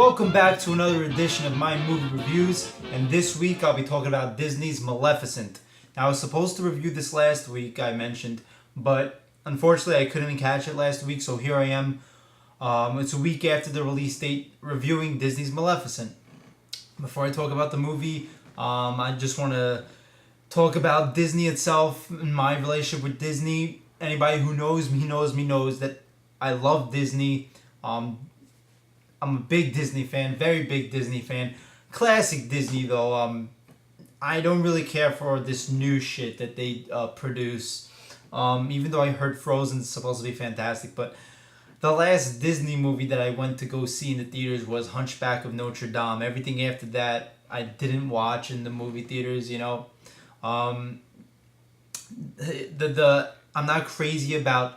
Welcome back to another edition of my movie reviews, and this week I'll be talking about Disney's Maleficent. Now, I was supposed to review this last week, I mentioned, but unfortunately I couldn't catch it last week, so here I am. It's a week after the release date, reviewing Disney's Maleficent. Before I talk about the movie, I just want to talk about Disney itself and my relationship with Disney. Anybody who knows me knows that I love Disney. I'm a big Disney fan, very big Disney fan. Classic Disney though. I don't really care for this new shit that they produce. Even though I heard Frozen's supposed to be fantastic, but the last Disney movie that I went to go see in the theaters was Hunchback of Notre Dame. Everything after that I didn't watch in the movie theaters. Um, I'm not crazy about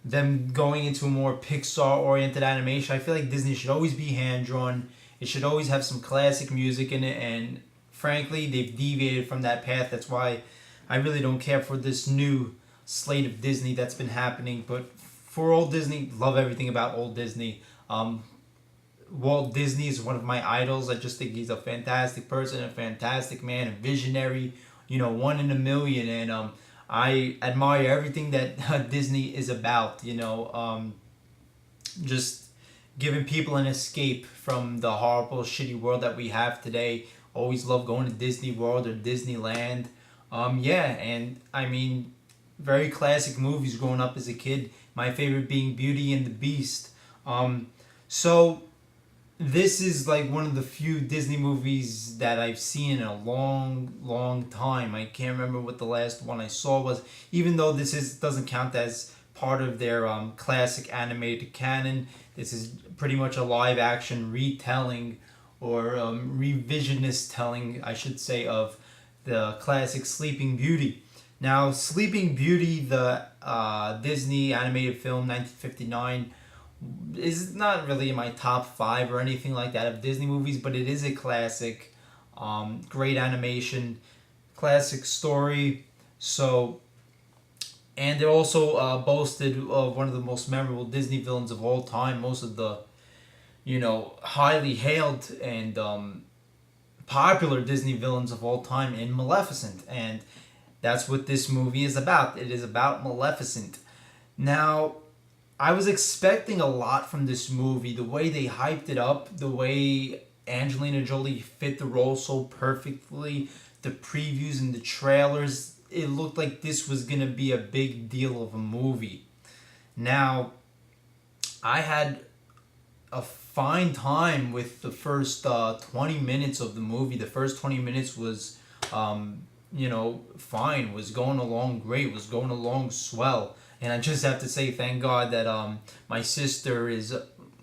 them going into a more Pixar-oriented animation. I feel like Disney should always be hand-drawn. It should always have some classic music in it, and frankly, they've deviated from that path. That's why I really don't care for this new slate of Disney that's been happening. But for old Disney, love everything about old Disney. Walt Disney is one of my idols. I just think he's a fantastic person, a fantastic man, a visionary, one in a million, and I admire everything that Disney is about, just giving people an escape from the horrible, shitty world that we have today. Always love going to Disney World or Disneyland. And I mean, very classic movies growing up as a kid. My favorite being Beauty and the Beast. So this is like one of the few Disney movies that I've seen in a long, long time. I can't remember what the last one I saw was, even though doesn't count as part of their classic animated canon. This is pretty much a live action retelling or revisionist telling, I should say, of the classic Sleeping Beauty. Now, Sleeping Beauty, the Disney animated film, 1959, is not really in my top 5 or anything like that of Disney movies, but it is a classic. Great animation, classic story. And they also boasted of one of the most memorable Disney villains of all time. Most of the, highly hailed and popular Disney villains of all time in Maleficent. And that's what this movie is about. It is about Maleficent. Now, I was expecting a lot from this movie. The way they hyped it up, the way Angelina Jolie fit the role so perfectly, the previews and the trailers, it looked like this was going to be a big deal of a movie. Now, I had a fine time with the first 20 minutes of the movie. The first 20 minutes was, fine, was going along great, was going along swell. And I just have to say, thank God that my sister is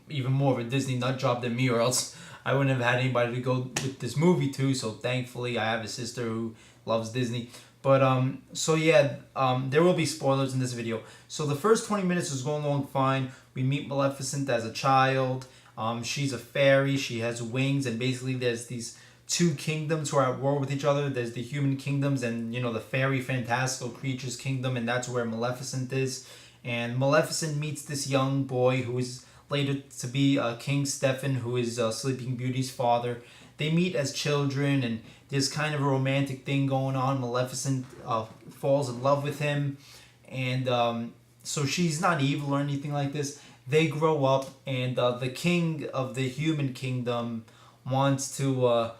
even more of a Disney nut job than me, or else I wouldn't have had anybody to go with this movie to. So thankfully, I have a sister who loves Disney. But there will be spoilers in this video. So the first 20 minutes is going along fine. We meet Maleficent as a child. She's a fairy. She has wings, and basically there's these two kingdoms who are at war with each other. There's the human kingdoms and, the fairy fantastical creatures kingdom, and that's where Maleficent is. And Maleficent meets this young boy who is later to be King Stefan, who is Sleeping Beauty's father. They meet as children, and there's kind of a romantic thing going on. Maleficent falls in love with him, and so she's not evil or anything like this. They grow up, and the king of the human kingdom wants to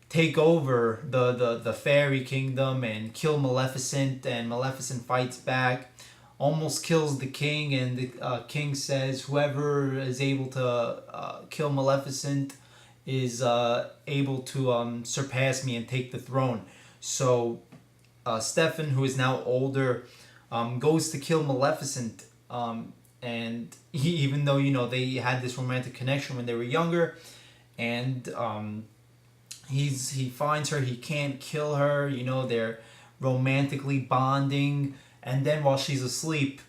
take over the fairy kingdom and kill Maleficent, and Maleficent fights back, almost kills the king, and the king says whoever is able to kill Maleficent is able to surpass me and take the throne. So Stefan, who is now older, goes to kill Maleficent, and even though they had this romantic connection when they were younger, and he finds her, he can't kill her, they're romantically bonding, and then while she's asleep,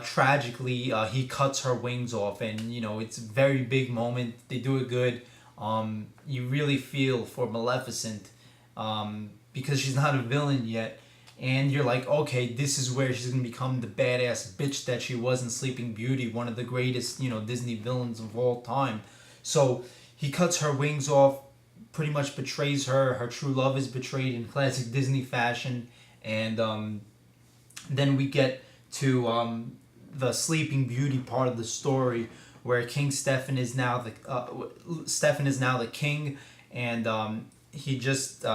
tragically, he cuts her wings off, and it's a very big moment. They do it good. You really feel for Maleficent, because she's not a villain yet, and you're like, okay, this is where she's gonna become the badass bitch that she was in Sleeping Beauty, one of the greatest, Disney villains of all time. So he cuts her wings off, pretty much betrays her. Her true love is betrayed in classic Disney fashion, and then we get to the Sleeping Beauty part of the story, where King Stefan is now the king, and he just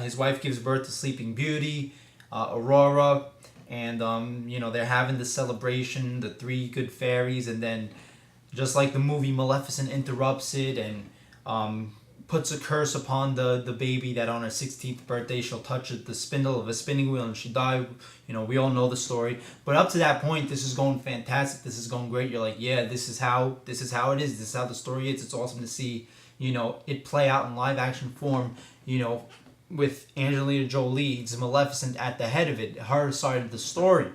his wife gives birth to Sleeping Beauty, Aurora, and they're having the celebration, the three good fairies, and then just like the movie, Maleficent interrupts it and puts a curse upon the baby that on her 16th birthday she'll touch the spindle of a spinning wheel and she die. We all know the story. But up to that point, this is going fantastic. This is going great. You're like, yeah, this is how it is. This is how the story is. It's awesome to see, it play out in live action form, with Angelina Jolie's Maleficent at the head of it, her side of the story.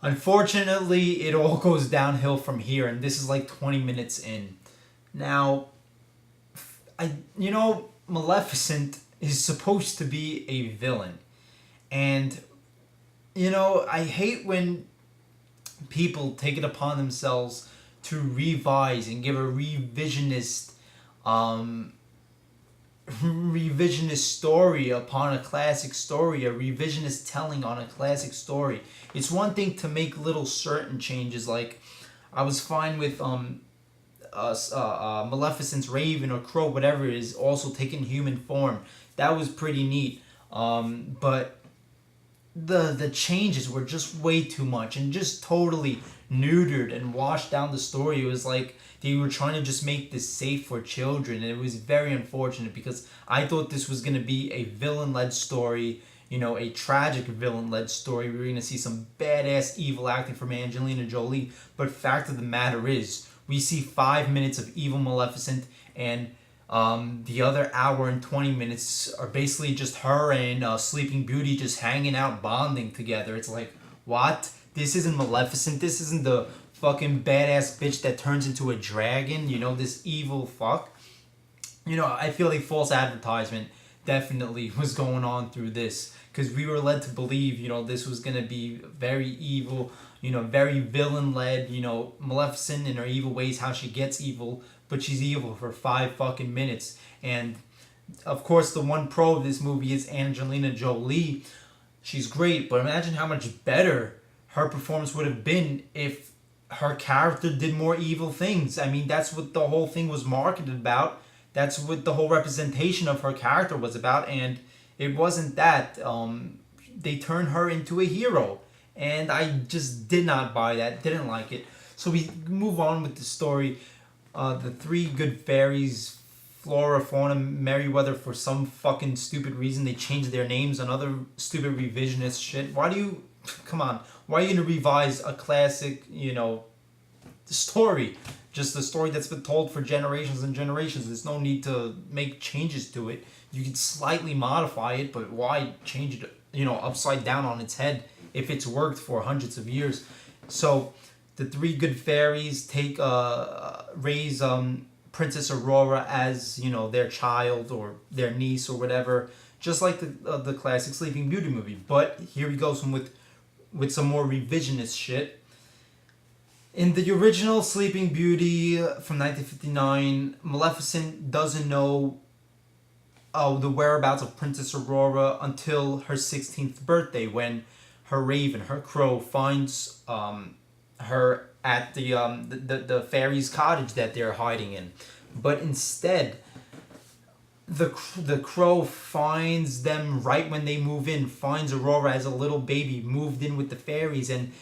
Unfortunately, it all goes downhill from here, and this is like 20 minutes in. Now, Maleficent is supposed to be a villain. And, I hate when people take it upon themselves to revise and give a revisionist story upon a classic story, a revisionist telling on a classic story. It's one thing to make little certain changes, like I was fine with Maleficent's raven or crow, whatever it is, also taking human form. That was pretty neat. But the changes were just way too much and just totally neutered and washed down the story. It was like they were trying to just make this safe for children, and it was very unfortunate because I thought this was going to be a villain-led story, a tragic villain-led story. We were going to see some badass evil acting from Angelina Jolie, but fact of the matter is, we see 5 minutes of evil Maleficent, and the other hour and 20 minutes are basically just her and Sleeping Beauty just hanging out, bonding together. It's like, what? This isn't Maleficent. This isn't the fucking badass bitch that turns into a dragon. This evil fuck. I feel like false advertisement definitely was going on through this, because we were led to believe, this was going to be very evil, very villain-led, Maleficent in her evil ways, how she gets evil, but she's evil for 5 fucking minutes. And, of course, the one pro of this movie is Angelina Jolie. She's great, but imagine how much better her performance would have been if her character did more evil things. I mean, that's what the whole thing was marketed about. That's what the whole representation of her character was about, and it wasn't that. They turned her into a hero, and I just did not buy that, didn't like it. So we move on with the story. The three good fairies, Flora, Fauna, Merryweather, for some fucking stupid reason, they changed their names on other stupid revisionist shit. Come on, why are you going to revise a classic, story? Just a story that's been told for generations and generations. There's no need to make changes to it. You can slightly modify it, but why change it, upside down on its head if it's worked for hundreds of years? So the three good fairies raise Princess Aurora as, their child or their niece or whatever, just like the classic Sleeping Beauty movie. But here he goes with some more revisionist shit. In the original Sleeping Beauty from 1959, Maleficent doesn't know the whereabouts of Princess Aurora until her 16th birthday, when her raven, her crow, finds her at the fairy's cottage that they're hiding in. But instead, the crow finds them right when they move in, finds Aurora as a little baby, moved in with the fairies, and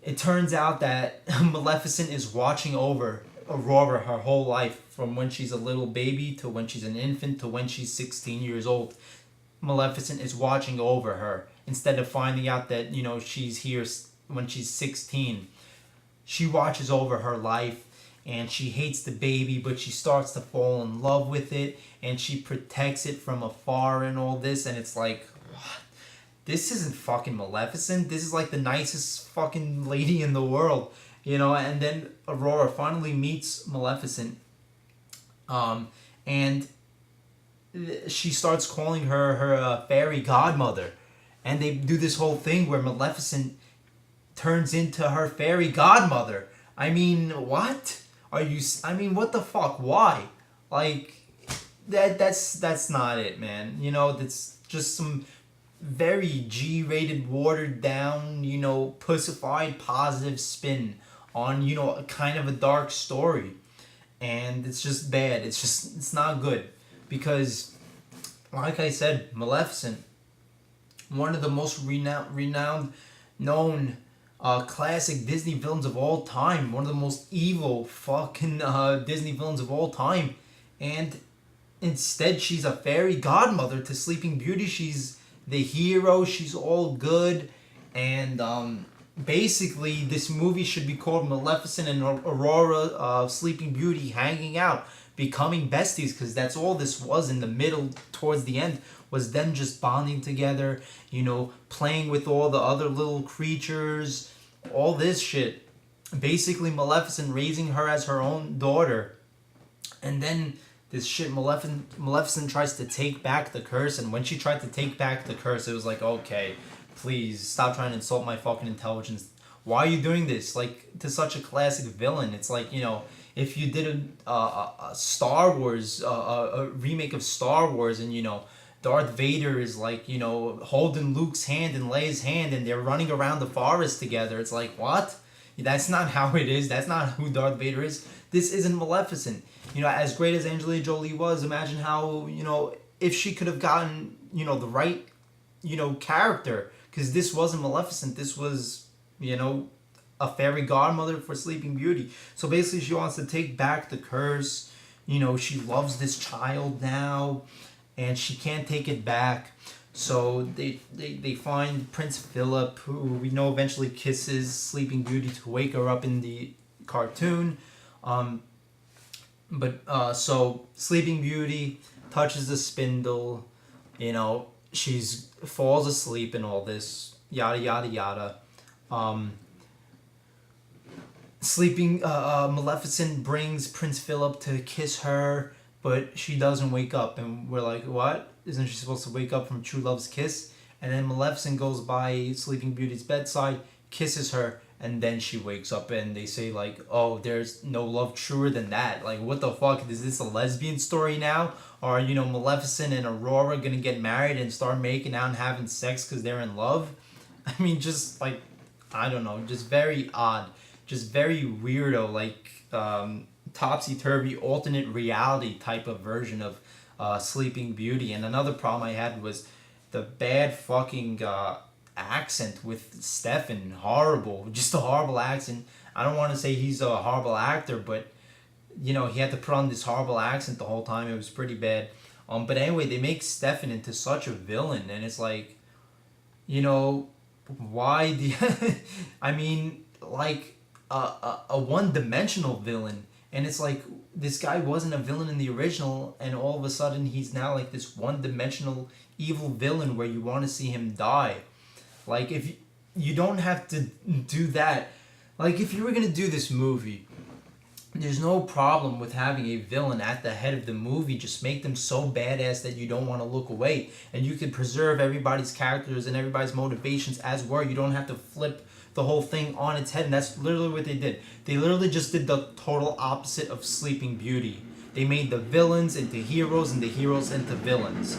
it turns out that Maleficent is watching over Aurora her whole life, from when she's a little baby to when she's an infant to when she's 16 years old. Maleficent is watching over her instead of finding out that, she's here when she's 16. She watches over her life, and she hates the baby, but she starts to fall in love with it, and she protects it from afar and all this, and it's like, what? This isn't fucking Maleficent. This is like the nicest fucking lady in the world, and then Aurora finally meets Maleficent, and she starts calling her fairy godmother, and they do this whole thing where Maleficent turns into her fairy godmother. I mean, what? I mean, what the fuck? Why? Like, that's not it, man. You know, that's just some very G-rated, watered down, you know, pussified positive spin on, you know, a kind of a dark story. And it's just bad. It's not good. Because, like I said, Maleficent, one of the most renowned, known classic Disney villains of all time. One of the most evil fucking Disney villains of all time. And instead, she's a fairy godmother to Sleeping Beauty. She's the hero. She's all good. And basically, this movie should be called Maleficent and Aurora Sleeping Beauty hanging out, becoming besties, because that's all this was in the middle, towards the end, was them just bonding together, you know, playing with all the other little creatures, all this shit. Basically, Maleficent raising her as her own daughter. And then this shit, Maleficent tries to take back the curse, and when she tried to take back the curse, it was like, okay, please stop trying to insult my fucking intelligence. Why are you doing this? Like, to such a classic villain. It's like, you know, if you did a Star Wars, a remake of Star Wars, and, you know, Darth Vader is like, you know, holding Luke's hand and Leia's hand, and they're running around the forest together. It's like, what? That's not how it is. That's not who Darth Vader is. This isn't Maleficent. You know, as great as Angelina Jolie was, imagine how, you know, if she could have gotten, you know, the right, you know, character. Because this wasn't Maleficent. This was, you know, a fairy godmother for Sleeping Beauty. So basically, she wants to take back the curse. You know, she loves this child now, and she can't take it back. So they find Prince Philip, who we know eventually kisses Sleeping Beauty to wake her up in the cartoon. So Sleeping Beauty touches the spindle, you know, she's falls asleep and all this, yada yada yada. Maleficent brings Prince Philip to kiss her, but she doesn't wake up, and we're like, what? Isn't she supposed to wake up from true love's kiss? And then Maleficent goes by Sleeping Beauty's bedside, kisses her, and then she wakes up, and they say like, oh, there's no love truer than that. Like, what the fuck? Is this a lesbian story now? Or, you know, Maleficent and Aurora gonna get married and start making out and having sex because they're in love? I mean, just like, I don't know, just very odd. Just very weirdo, like topsy-turvy alternate reality type of version of Sleeping Beauty. And another problem I had was the bad fucking accent with Stefan. Horrible, just a horrible accent. I don't want to say he's a horrible actor, but you know, he had to put on this horrible accent the whole time. It was pretty bad. But anyway, they make Stefan into such a villain, and it's like, you know, why the I mean, like a one-dimensional villain. And it's like, this guy wasn't a villain in the original, and all of a sudden he's now like this one-dimensional evil villain where you want to see him die. Like, if you don't have to do that. Like, if you were going to do this movie, there's no problem with having a villain at the head of the movie. Just make them so badass that you don't want to look away. And you can preserve everybody's characters and everybody's motivations as were. You don't have to flip the whole thing on its head. And that's literally what they did. They literally just did the total opposite of Sleeping Beauty. They made the villains into heroes and the heroes into villains.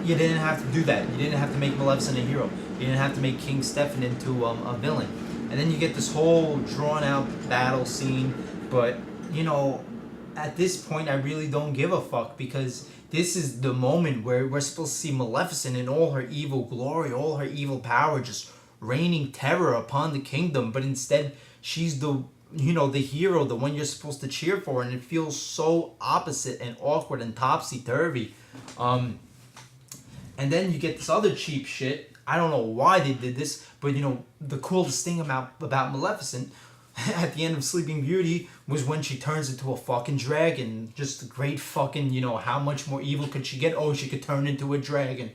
You didn't have to do that. You didn't have to make Maleficent a hero. You didn't have to make King Stefan into a villain. And then you get this whole drawn out battle scene. But, you know, at this point I really don't give a fuck, because this is the moment where we're supposed to see Maleficent in all her evil glory, all her evil power, just raining terror upon the kingdom. But instead, she's the, you know, the hero, the one you're supposed to cheer for, and it feels so opposite and awkward and topsy-turvy. And then you get this other cheap shit. I don't know why they did this, but, you know, the coolest thing about Maleficent at the end of Sleeping Beauty was when she turns into a fucking dragon. Just a great fucking, you know, how much more evil could she get? Oh, she could turn into a dragon.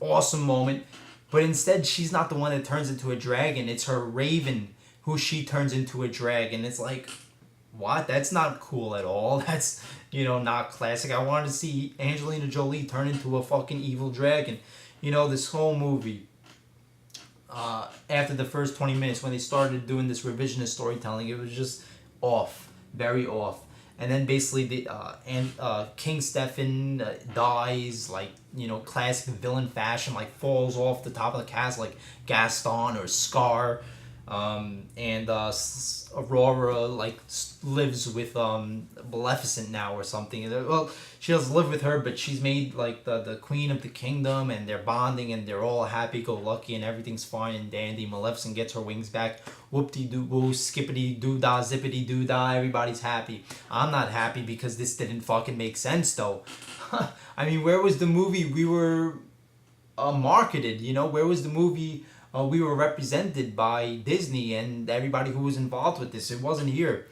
Awesome moment. But instead, she's not the one that turns into a dragon. It's her raven who she turns into a dragon. It's like, what? That's not cool at all. That's, you know, not classic. I wanted to see Angelina Jolie turn into a fucking evil dragon. You know, this whole movie, after the first 20 minutes, when they started doing this revisionist storytelling, it was just off. very off. And then basically King Stefan dies, like, classic villain fashion, like falls off the top of the castle like Gaston or Scar. And Aurora like lives with Maleficent now or something. Well, she doesn't live with her, but she's made like the queen of the kingdom, and they're bonding, and they're all happy go lucky, and everything's fine and dandy. Maleficent gets her wings back. Whoop-de doo woo, skippity doo dah, zippity doo dah. Everybody's happy. I'm not happy because this didn't fucking make sense though. I mean, where was the movie we were marketed? Where was the movie? We were represented by Disney and everybody who was involved with this. It wasn't here.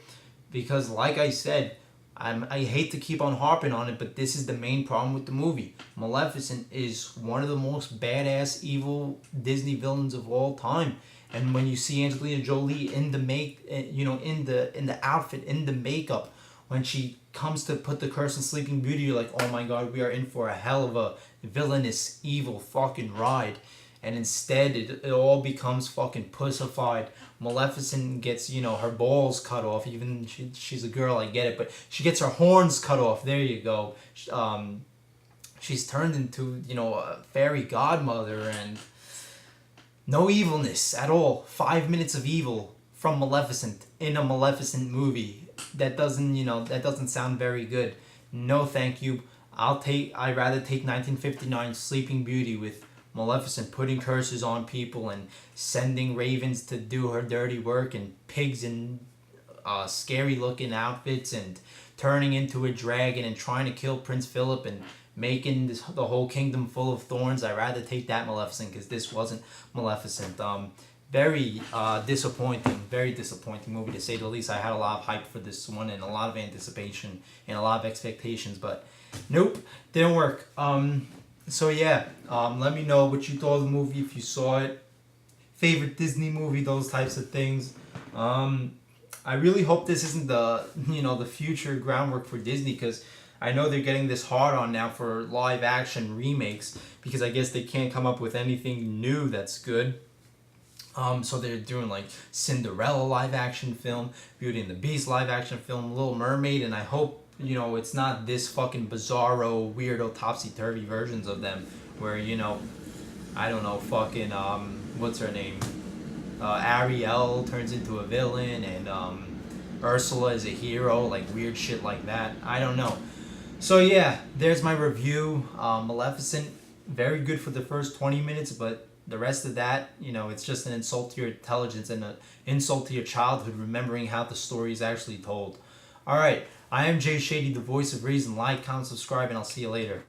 Because, like I said, I hate to keep on harping on it, but this is the main problem with the movie. Maleficent is one of the most badass, evil Disney villains of all time. And when you see Angelina Jolie in the in the outfit, in the makeup, when she comes to put the curse on Sleeping Beauty, you're like, oh my god, we are in for a hell of a villainous, evil fucking ride. And instead, it all becomes fucking pussified. Maleficent gets, her balls cut off. Even she's a girl, I get it, but she gets her horns cut off. There you go. She's turned into, a fairy godmother, and no evilness at all. 5 minutes of evil from Maleficent in a Maleficent movie. That doesn't sound very good. No, thank you. I'd rather take 1959 Sleeping Beauty with Maleficent putting curses on people and sending ravens to do her dirty work, and pigs in scary looking outfits, and turning into a dragon and trying to kill Prince Philip and making the whole kingdom full of thorns. I'd rather take that Maleficent, because this wasn't Maleficent. Very disappointing movie, to say the least. I had a lot of hype for this one and a lot of anticipation and a lot of expectations, but nope, didn't work. So yeah, let me know what you thought of the movie, if you saw it, favorite Disney movie, those types of things. I really hope this isn't the future groundwork for Disney, because I know they're getting this hard on now for live action remakes, because I guess they can't come up with anything new that's good. So they're doing like Cinderella live action film, Beauty and the Beast live action film, Little Mermaid, and I hope it's not this fucking bizarro, weirdo, topsy-turvy versions of them where, I don't know, fucking, what's her name? Ariel turns into a villain, and Ursula is a hero, like weird shit like that. I don't know. So yeah, there's my review. Maleficent, very good for the first 20 minutes, but the rest of that, it's just an insult to your intelligence and an insult to your childhood, remembering how the story is actually told. Alright, I am Jay Shady, the voice of reason. Like, comment, subscribe, and I'll see you later.